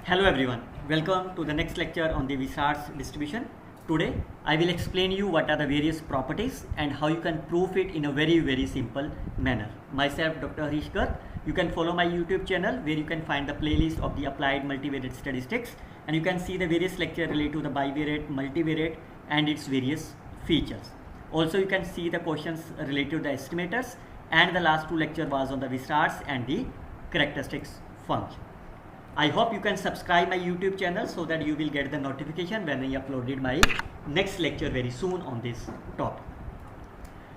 Hello everyone, welcome to the next lecture on the Wishart distribution. Today I will explain you what are the various properties and how you can prove it in a very simple manner. Myself Dr. Harish Garg. You can follow my YouTube channel where you can find the playlist of the applied multivariate statistics and you can see the various lectures related to the bivariate, multivariate and its various features. Also you can see the questions related to the estimators, and the last two lecture was on the Wisharts and the characteristics function. I hope you can subscribe my YouTube channel so that you will get the notification when I uploaded my next lecture very soon on this topic.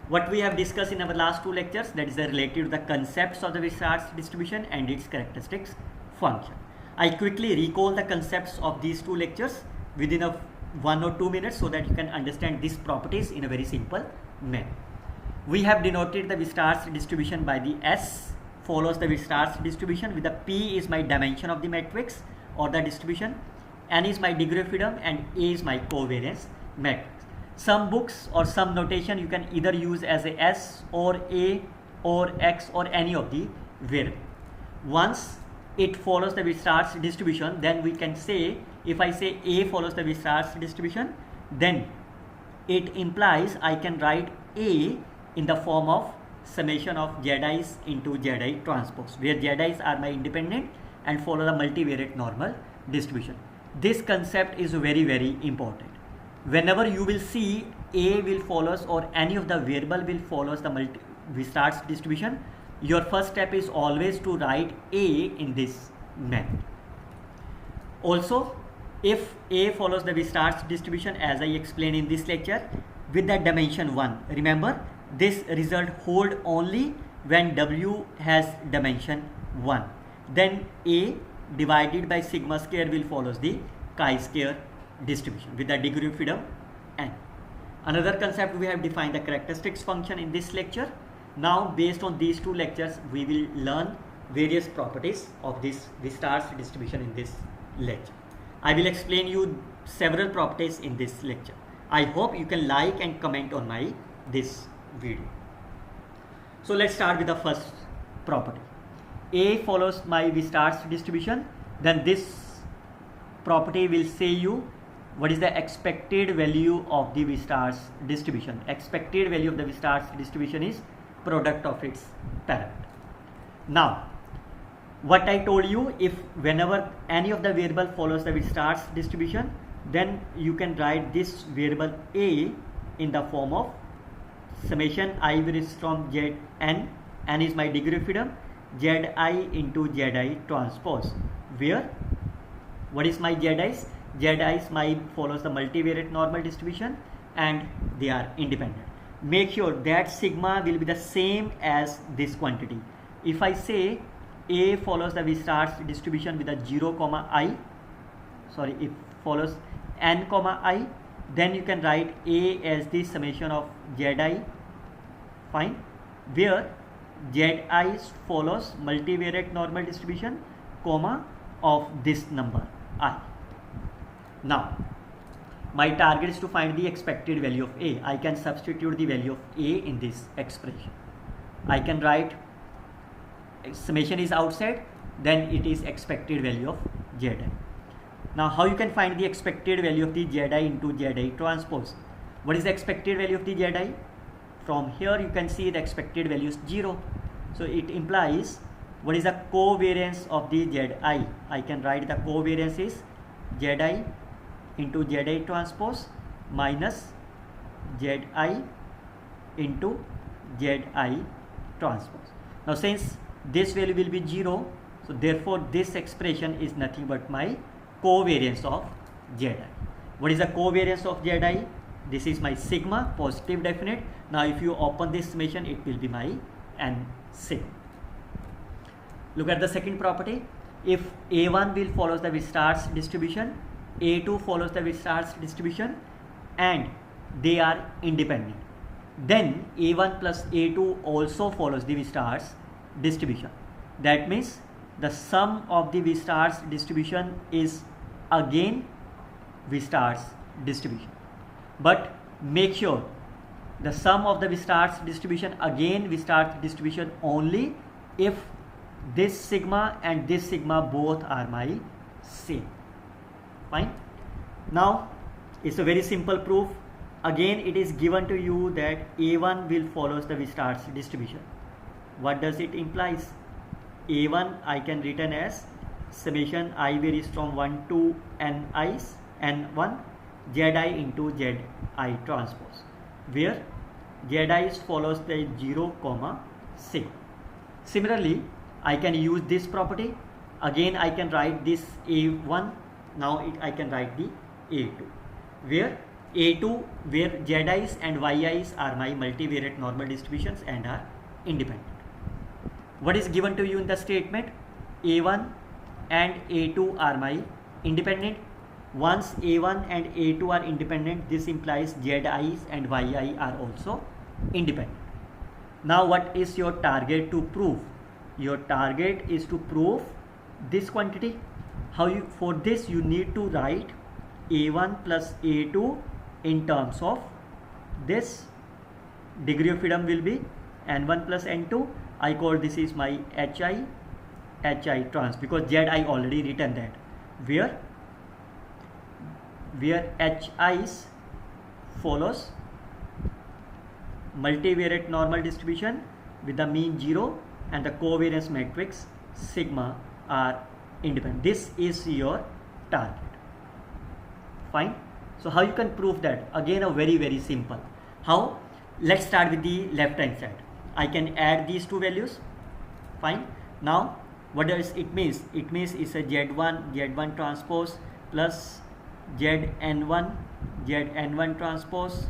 What we have discussed in our last two lectures, that is related to the concepts of the Wishart distribution and its characteristics function. I quickly recall the concepts of these two lectures within 1 or 2 minutes so that you can understand these properties in a very simple manner. We have denoted the Wishart distribution by the S follows the Wishart distribution, with the P is my dimension of the matrix or the distribution, N is my degree of freedom, and A is my covariance matrix. Some books or some notation you can either use as a S or A or X or any of the variable. Once it follows the Wishart distribution, then we can say, if I say A follows the Wishart distribution, then it implies I can write A in the form of summation of zi's into zi transpose, where zi's are my independent and follow the multivariate normal distribution. This concept is very important. Whenever you will see A will follows or any of the variable will follows the Wishart distribution, your first step is always to write A in this method. Also, if A follows the Wishart distribution as I explained in this lecture with the dimension 1, remember this result hold only when W has dimension 1. Then A divided by sigma square will follows the chi-square distribution with the degree of freedom n. Another concept, we have defined the characteristics function in this lecture. Now based on these two lectures we will learn various properties of this Wishart distribution in this lecture. I will explain you several properties in this lecture. I hope you can like and comment on my this video. So let's start with the first property. A follows my Wishart distribution, then this property will say you what is the expected value of the Wishart distribution. Expected value of the Wishart distribution is product of its parameter. Now what I told you, if whenever any of the variable follows the Wishart distribution, then you can write this variable A in the form of summation I varies from Z n, n is my degree of freedom, Zi into Zi transpose, where what is my Zi's? Zi's my follows the multivariate normal distribution and they are independent. Make sure that sigma will be the same as this quantity. If I say A follows the Wishart distribution with a 0, I, sorry, if follows n, I, then you can write A as the summation of Zi, fine, where Zi follows multivariate normal distribution, comma of this number I. Now my target is to find the expected value of A. I can substitute the value of A in this expression. I can write summation is outside, then it is expected value of Zi. Now how you can find the expected value of the Zi into Zi transpose? What is the expected value of the Zi? From here you can see the expected value is 0. So it implies what is the covariance of the Zi? I can write the covariance is Zi into Zi transpose minus Zi into Zi transpose. Now since this value will be 0, so therefore this expression is nothing but my covariance of Zi. What is the covariance of Zi? This is my sigma, positive definite. Now if you open this summation, it will be my n sigma. Look at the second property. If A1 will follows the Wishart distribution, A2 follows the Wishart distribution and they are independent, then A1 plus A2 also follows the Wishart distribution. That means the sum of the Wishart distribution is again Wishart distribution. But make sure the sum of the Wishart distribution again Wishart distribution only if this sigma and this sigma both are my same. Fine. Now it's a very simple proof. Again, it is given to you that A1 will follows the Wishart's distribution. What does it implies? A1 I can written as summation I varies from 1 to n1 Zi into Zi transpose, where Zi follows the 0, sigma. Similarly, I can use this property. Again, I can write this A1. Now I can write the A2, where A2, where Zi's and Yi's are my multivariate normal distributions and are independent. What is given to you in the statement? A1 and A2 are my independent. Once A1 and A2 are independent, this implies Zi's and Yi are also independent. Now what is your target to prove? Your target is to prove this quantity. For this you need to write A1 plus A2 in terms of this. Degree of freedom will be n1 plus n2. I call this is my Hi trans, because Zi already written that, where Hi's follows multivariate normal distribution with the mean 0 and the covariance matrix sigma are independent. This is your target. Fine. So how you can prove that? Again, a very simple. How? Let's start with the left hand side. I can add these two values. Fine. Now what does it means? It means it's a Z1 transpose plus Zn1 transpose,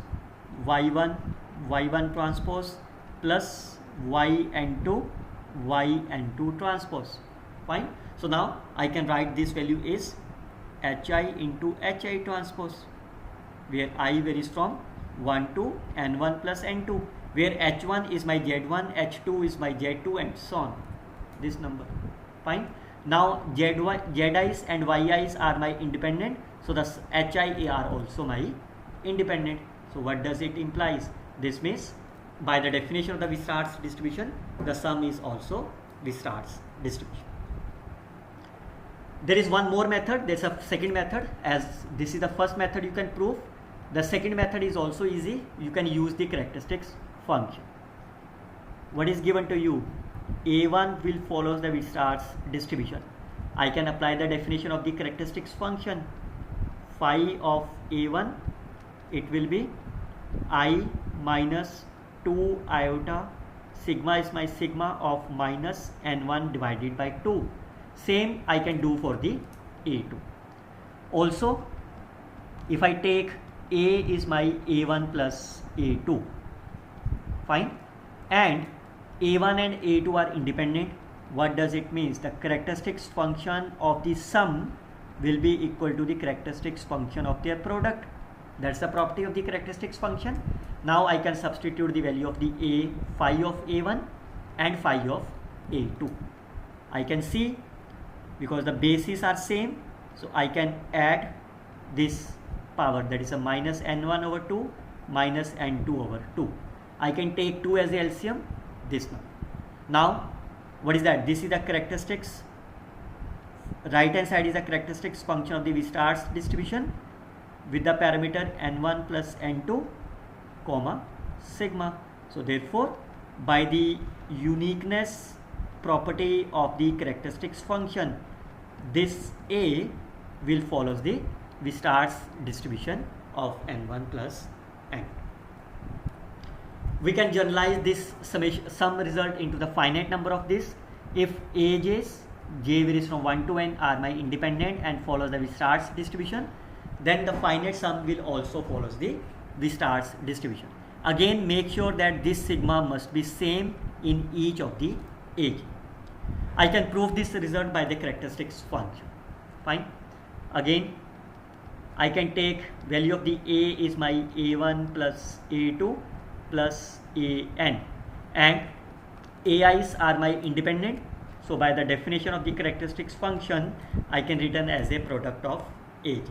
Y1 transpose plus Yn2 transpose. Fine. So now I can write this value is Hi into Hi transpose, where I varies from 1 to n1 plus n2, where H1 is my Z1, H2 is my Z2, and so on, this number. Fine. Now Zi's and Yi's are my independent, so the Hi are also my independent. So what does it implies? This means by the definition of the Wishart's distribution, the sum is also Wishart's distribution. There is one more method. There's a second method. As this is the first method you can prove, the second method is also easy. You can use the characteristics function. What is given to you? A1 will follow the Wishart's distribution. I can apply the definition of the characteristics function. Phi of A1, it will be I minus 2 iota, sigma is my sigma of minus n1 divided by 2. Same I can do for the A2. Also, if I take A is my A1 plus A2, fine, and A1 and A2 are independent, what does it mean? The characteristics function of the sum will be equal to the characteristics function of their product. That's the property of the characteristics function. Now I can substitute the value of the phi of A1 and phi of A2. I can see, because the bases are same, so I can add this power, that is a minus n1 over 2 minus n2 over 2. I can take 2 as the LCM, this number. Now what is that? This is the characteristics. Right hand side is the characteristics function of the Wishart's distribution with the parameter n1 plus n2 comma sigma. So therefore, by the uniqueness property of the characteristics function, this A will follows the Wishart's distribution of n1 plus n. We can generalize this sum result into the finite number of this. If Aj's, j varies from 1 to n, are my independent and follows the Wishart's distribution, then the finite sum will also follows the Wishart's distribution. Again, make sure that this sigma must be same in each of the Aj. I can prove this result by the characteristics function. Fine. Again, I can take value of the A is my A1 plus A2 plus An, and Ai's are my independent. So by the definition of the characteristics function, I can written as a product of Aj.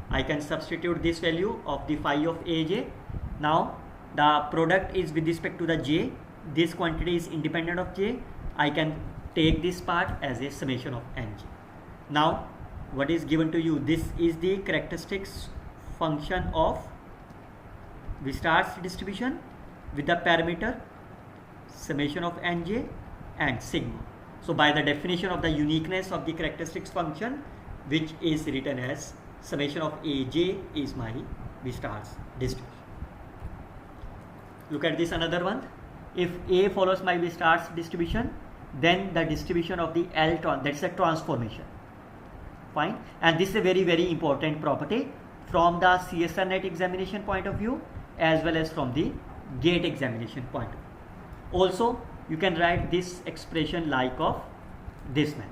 I can substitute this value of the phi of Aj. Now the product is with respect to the j. This quantity is independent of j. I can take this part as a summation of nj. Now what is given to you? This is the characteristics function of Wishart's distribution with the parameter summation of nj and sigma. So by the definition of the uniqueness of the characteristics function, which is written as summation of aj is my Wishart's distribution. Look at this another one. If A follows my Wishart's distribution, then the distribution of the L, that's a transformation. Fine. And this is a very important property from the CSR net examination point of view as well as from the gate examination point of view. Also, you can write this expression like of this man.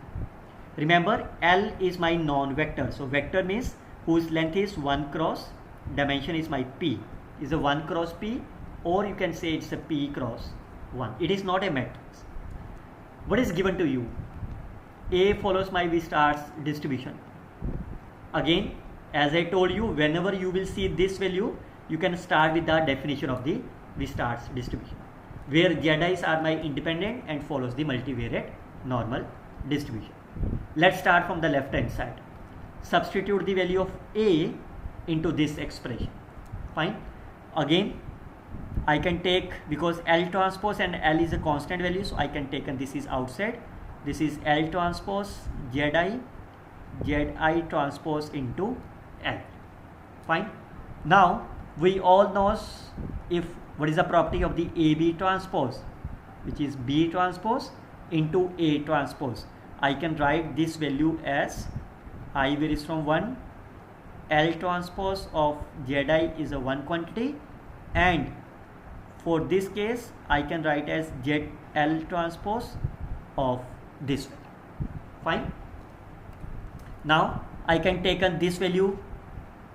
Remember, L is my non-vector. So vector means whose length is 1 cross, dimension is my P, is a 1 cross P, or you can say it's a P cross 1. It is not a matrix. What is given to you? A follows my Wishart's distribution. Again, as I told you, whenever you will see this value, you can start with the definition of the Wishart's distribution, where zi's are my independent and follows the multivariate normal distribution. Let's start from the left hand side. Substitute the value of A into this expression. Fine. Again, I can take, because L transpose and L is a constant value, so I can take, and this is outside. This is L transpose Zi transpose into L. Fine. Now we all know what is the property of the AB transpose, which is B transpose into A transpose. I can write this value as I varies from 1. L transpose of Zi is a 1 quantity, and for this case I can write as ZL transpose of this value. Fine. Now I can take this value,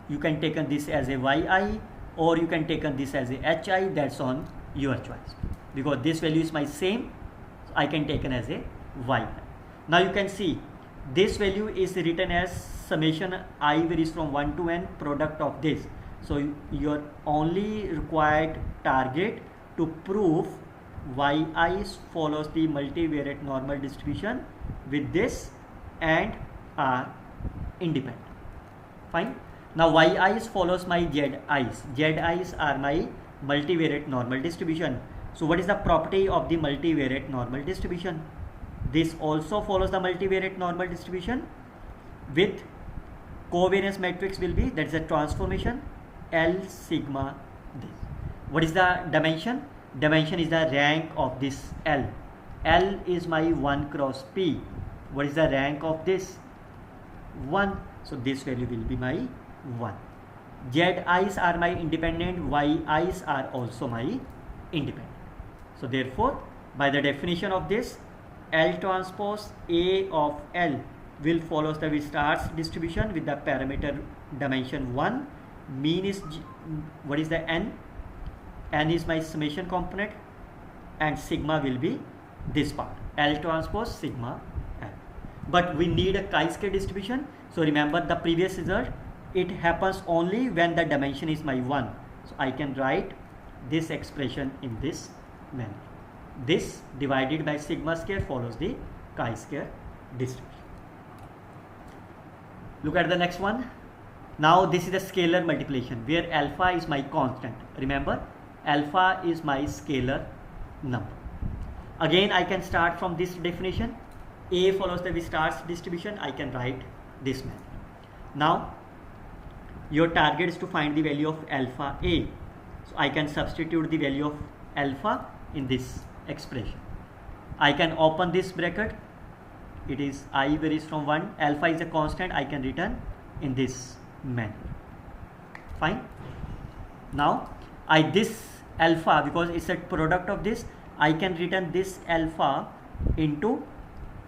you can take this as a yi, or you can take this as a hi, that's on your choice. Because this value is my same, so I can take as a yi. Now you can see this value is written as summation I varies from 1 to n product of this. So your only required target to prove yi follows the multivariate normal distribution with this and are independent. Fine. Now yi's follows my zi's. Zi's are my multivariate normal distribution. So what is the property of the multivariate normal distribution? This also follows the multivariate normal distribution with covariance matrix will be, that is a transformation L sigma this. What is the dimension? Dimension is the rank of this L. L is my 1 cross P. What is the rank of this? 1. So this value will be my 1. Zi's are my independent, yi's are also my independent. So therefore, by the definition of this, L transpose A of L will follow the Wishart's distribution with the parameter dimension 1. Mean is what is the n? N is my summation component, and sigma will be this part, L transpose sigma L. But we need a chi-square distribution. So remember the previous result, it happens only when the dimension is my 1. So I can write this expression in this manner. This divided by sigma square follows the chi-square distribution. Look at the next one. Now this is a scalar multiplication where alpha is my constant. Remember, alpha is my scalar number. Again, I can start from this definition. A follows the Wishart's distribution. I can write this manner. Now your target is to find the value of alpha A. So I can substitute the value of alpha in this expression. I can open this bracket. It is I varies from 1. Alpha is a constant. I can return in this manner. Fine. Now this alpha, because it's a product of this, I can return this alpha into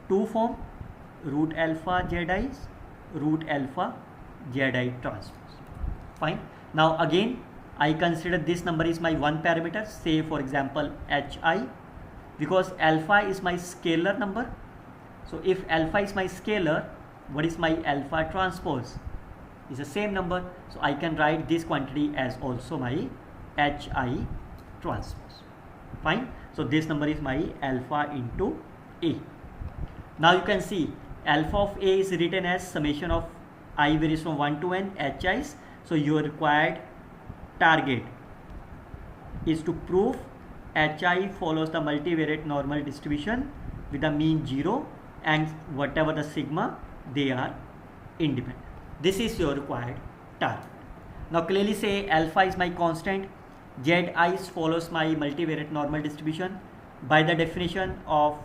two form, root alpha zi's, root alpha zi transpose. Fine. Now again, I consider this number is my one parameter, say for example hi, because alpha is my scalar number. So if alpha is my scalar, what is my alpha transpose? Is the same number. So I can write this quantity as also my hi transpose. Fine. So this number is my alpha into A. Now you can see alpha of A is written as summation of I varies from 1 to n hi's. So your required target is to prove hi follows the multivariate normal distribution with the mean 0 and whatever the sigma, they are independent. This is your required target. Now clearly say alpha is my constant, zi follows my multivariate normal distribution. By the definition of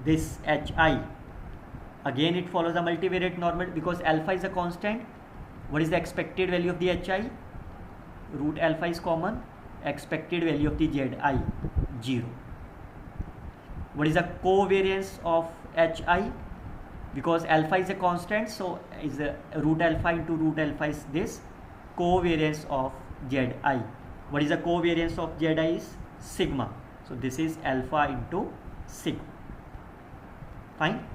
this hi, again it follows the multivariate normal because alpha is a constant. What is the expected value of the hi? Root alpha is common. Expected value of the zi, 0. What is the covariance of hi? Because alpha is a constant, so is a root alpha into root alpha is this covariance of zi. What is the covariance of zi is sigma. So this is alpha into sigma. Fine.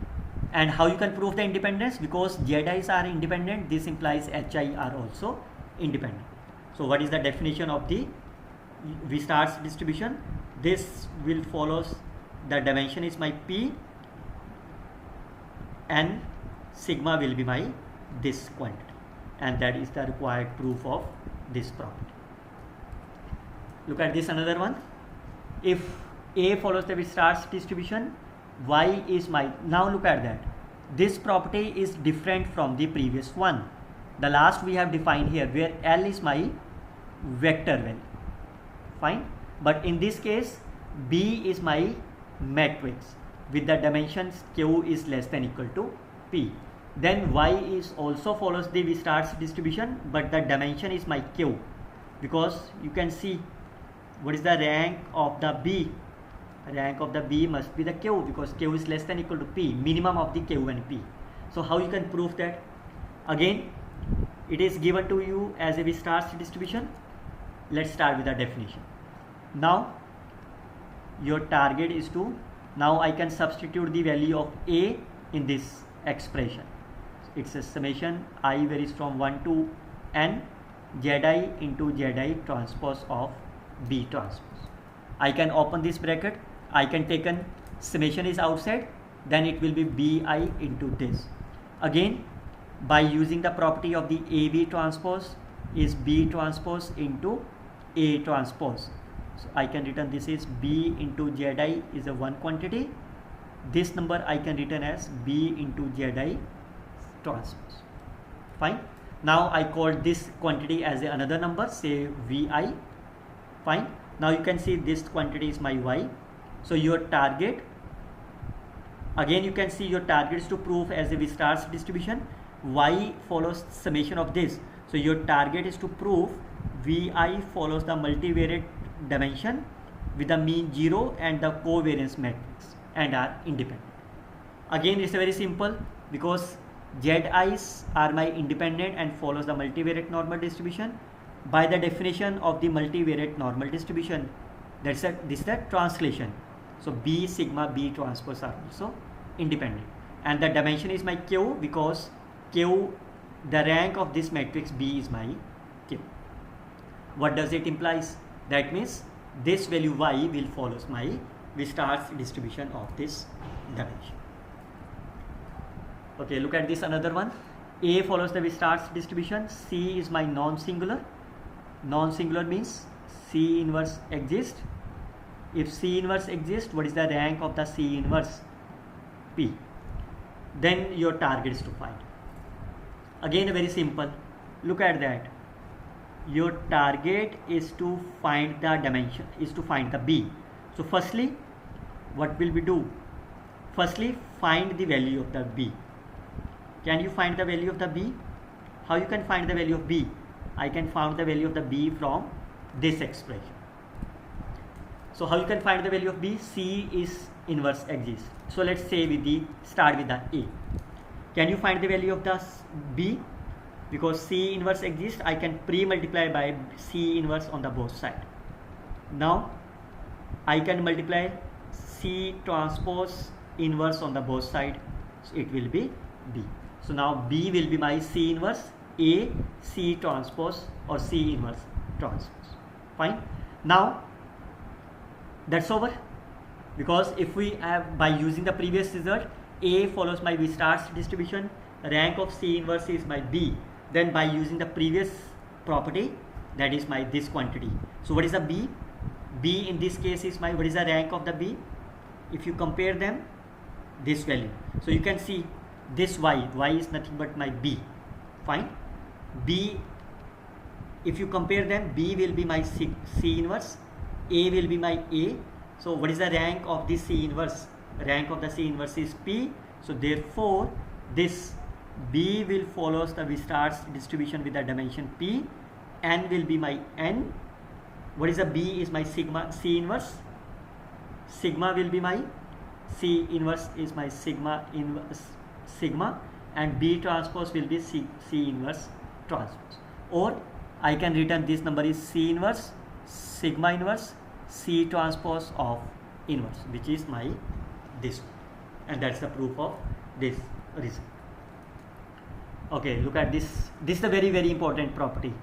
And how you can prove the independence? Because zi's are independent, this implies hi are also independent. So what is the definition of the Wishart's distribution? This will follows the dimension is my p and sigma will be my this quantity, and that is the required proof of this property. Look at this another one. If A follows the Wishart's distribution, y is my, now look at that, this property is different from the previous one. The last we have defined here where L is my vector value. Fine. But in this case B is my matrix with the dimensions q is less than equal to p. Then y is also follows the Wishart's distribution, but the dimension is my q, because you can see what is the rank of the B. Rank of the B must be the q, because q is less than equal to p, minimum of the q and p. So how you can prove that? Again, it is given to you as a Wishart's distribution. Let's start with the definition. Now your target is to, now I can substitute the value of A in this expression. It's a summation I varies from 1 to n zi into zi transpose of B transpose. I can open this bracket, I can take an summation is outside, then it will be Bi into this. Again, by using the property of the AB transpose is B transpose into A transpose. So I can return this is B into zi is a one quantity. This number I can return as B into zi transpose. Fine. Now I call this quantity as another number, say Vi. Fine. Now you can see this quantity is my y. So your target, again you can see your target is to prove as a Wishart's distribution. Y follows summation of this. So your target is to prove Vi follows the multivariate dimension with the mean 0 and the covariance matrix and are independent. Again, it's very simple because zi's are my independent and follows the multivariate normal distribution. By the definition of the multivariate normal distribution, this is the translation. So B sigma B transpose are also independent, and the dimension is my q, because q, the rank of this matrix B is my q. What does it implies? That means this value y will follows my Wishart's distribution of this dimension. Okay, look at this another one. A follows the Wishart's distribution. C is my non-singular. Non-singular means C inverse exists. If C inverse exists, what is the rank of the C inverse? P. Then your target is to find. Again, very simple. Look at that. Your target is to find the dimension, is to find the B. So firstly, what will we do? Firstly, find the value of the B. Can you find the value of the B? How you can find the value of B? I can find the value of the B from this expression. So how you can find the value of B? C is inverse exists. So let's say with the start with the A. Can you find the value of the B? Because C inverse exists, I can pre-multiply by C inverse on the both side. Now I can multiply C transpose inverse on the both side, so it will be B. So now B will be my C inverse A C transpose or C inverse transpose. Fine. Now that's over, because if we have, by using the previous result, A follows my Wishart's distribution, rank of C inverse is my B. Then by using the previous property, that is my this quantity. So what is the B? B in this case is my, what is the rank of the B? If you compare them, this value. So you can see this Y is nothing but my B. Fine. B, if you compare them, B will be my C inverse, A will be my A. So what is the rank of this C inverse? Rank of the C inverse is P. So therefore this B will follows the Wishart's distribution with the dimension P. N will be my N. What is the B is my sigma C inverse. Sigma will be my C inverse is my sigma inverse sigma, and B transpose will be C inverse transpose. Or I can return this number is C inverse sigma inverse C transpose of inverse, which is my this one, and that's the proof of this result. Okay, look at this. This is a very, very important property.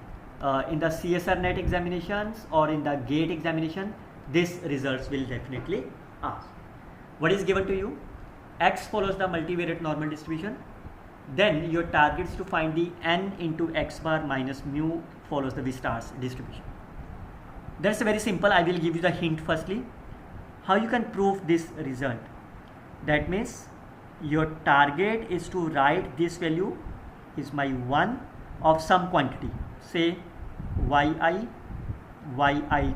In the CSR net examinations or in the gate examination, this results will definitely ask. What is given to you? X follows the multivariate normal distribution. Then your target is to find the n into x bar minus mu follows the Wishart's distribution. That's very simple. I will give you the hint firstly. How you can prove this result? That means your target is to write this value is my 1 of some quantity, say yi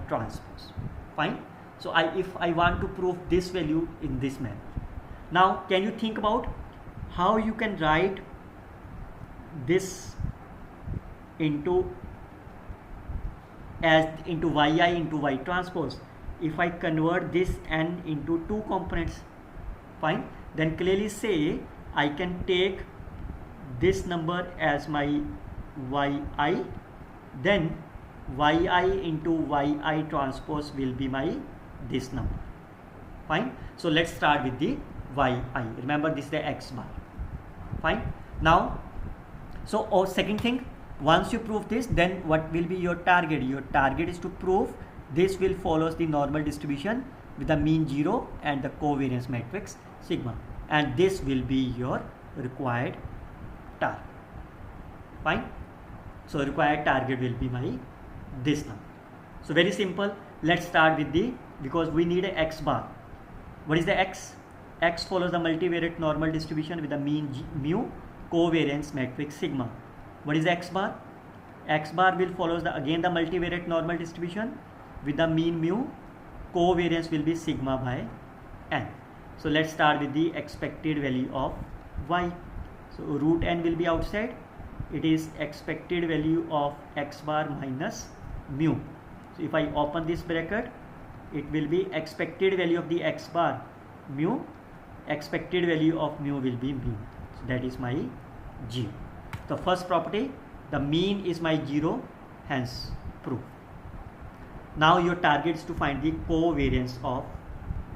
transpose. Fine. So if I want to prove this value in this manner. Now can you think about how you can write this into yi into y transpose? If I convert this n into two components, fine, then clearly say I can take this number as my yi, then yi into yi transpose will be my this number. Fine. So let's start with the yi. Remember this is the x bar. Fine. Now, so second thing, once you prove this, then what will be your target? Your target is to prove this will follows the normal distribution with the mean 0 and the covariance matrix sigma, and this will be your required target. Fine. So required target will be my this number. So very simple. Let's start with the, because we need a x bar. What is the x? X follows the multivariate normal distribution with the mean mu covariance matrix sigma. What is the x bar? X bar will follows the again the multivariate normal distribution with the mean mu covariance will be sigma by n. So let's start with the expected value of y. So root n will be outside. It is expected value of x bar minus mu. So if I open this bracket, it will be expected value of the x bar mu, expected value of mu will be mu. So that is my 0. The first property, the mean is my 0, hence proof. Now your target is to find the covariance of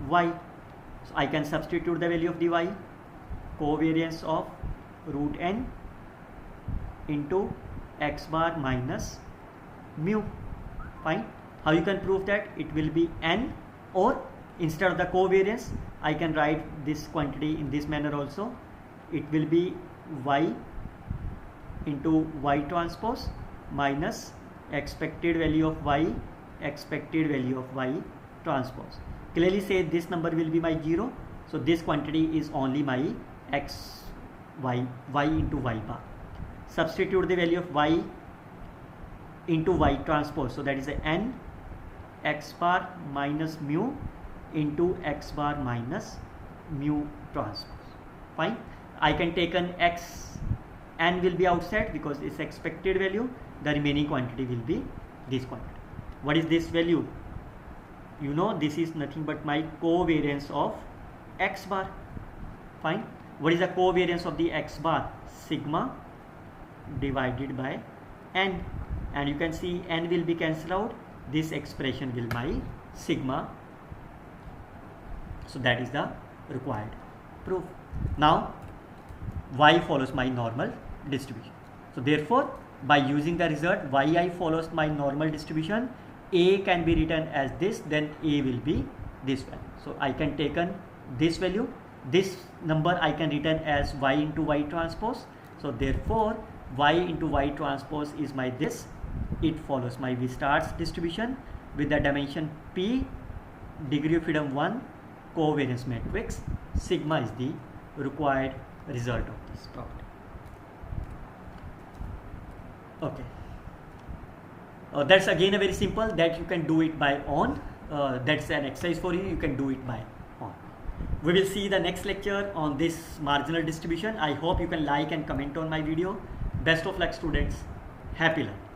y. So I can substitute the value of the y, covariance of root n into x bar minus mu. Fine. How you can prove that? It will be n, or instead of the covariance I can write this quantity in this manner also. It will be y into y transpose minus expected value of y, expected value of y transpose. Clearly say this number will be my 0. So this quantity is only my x y into y bar. Substitute the value of y into y transpose. So that is a n x bar minus mu into x bar minus mu transpose. Fine. I can take an x, n will be outside because it's expected value. The remaining quantity will be this quantity. What is this value? You know this is nothing but my covariance of x bar. Fine. What is the covariance of the x bar? Sigma divided by n, and you can see n will be cancelled out. This expression will my sigma. So that is the required proof. Now y follows my normal distribution. So therefore by using the result yi follows my normal distribution, a can be written as this, then a will be this value. So I can take this value, this number I can return as y into y transpose. So therefore y into y transpose is my this. It follows my Wishart's distribution with the dimension p, degree of freedom 1, covariance matrix. Sigma is the required result of this property. Okay. That's again a very simple, that you can do it by own. That's an exercise for you. You can do it by own. We will see the next lecture on this marginal distribution. I hope you can like and comment on my video. Best of luck, students. Happy learning.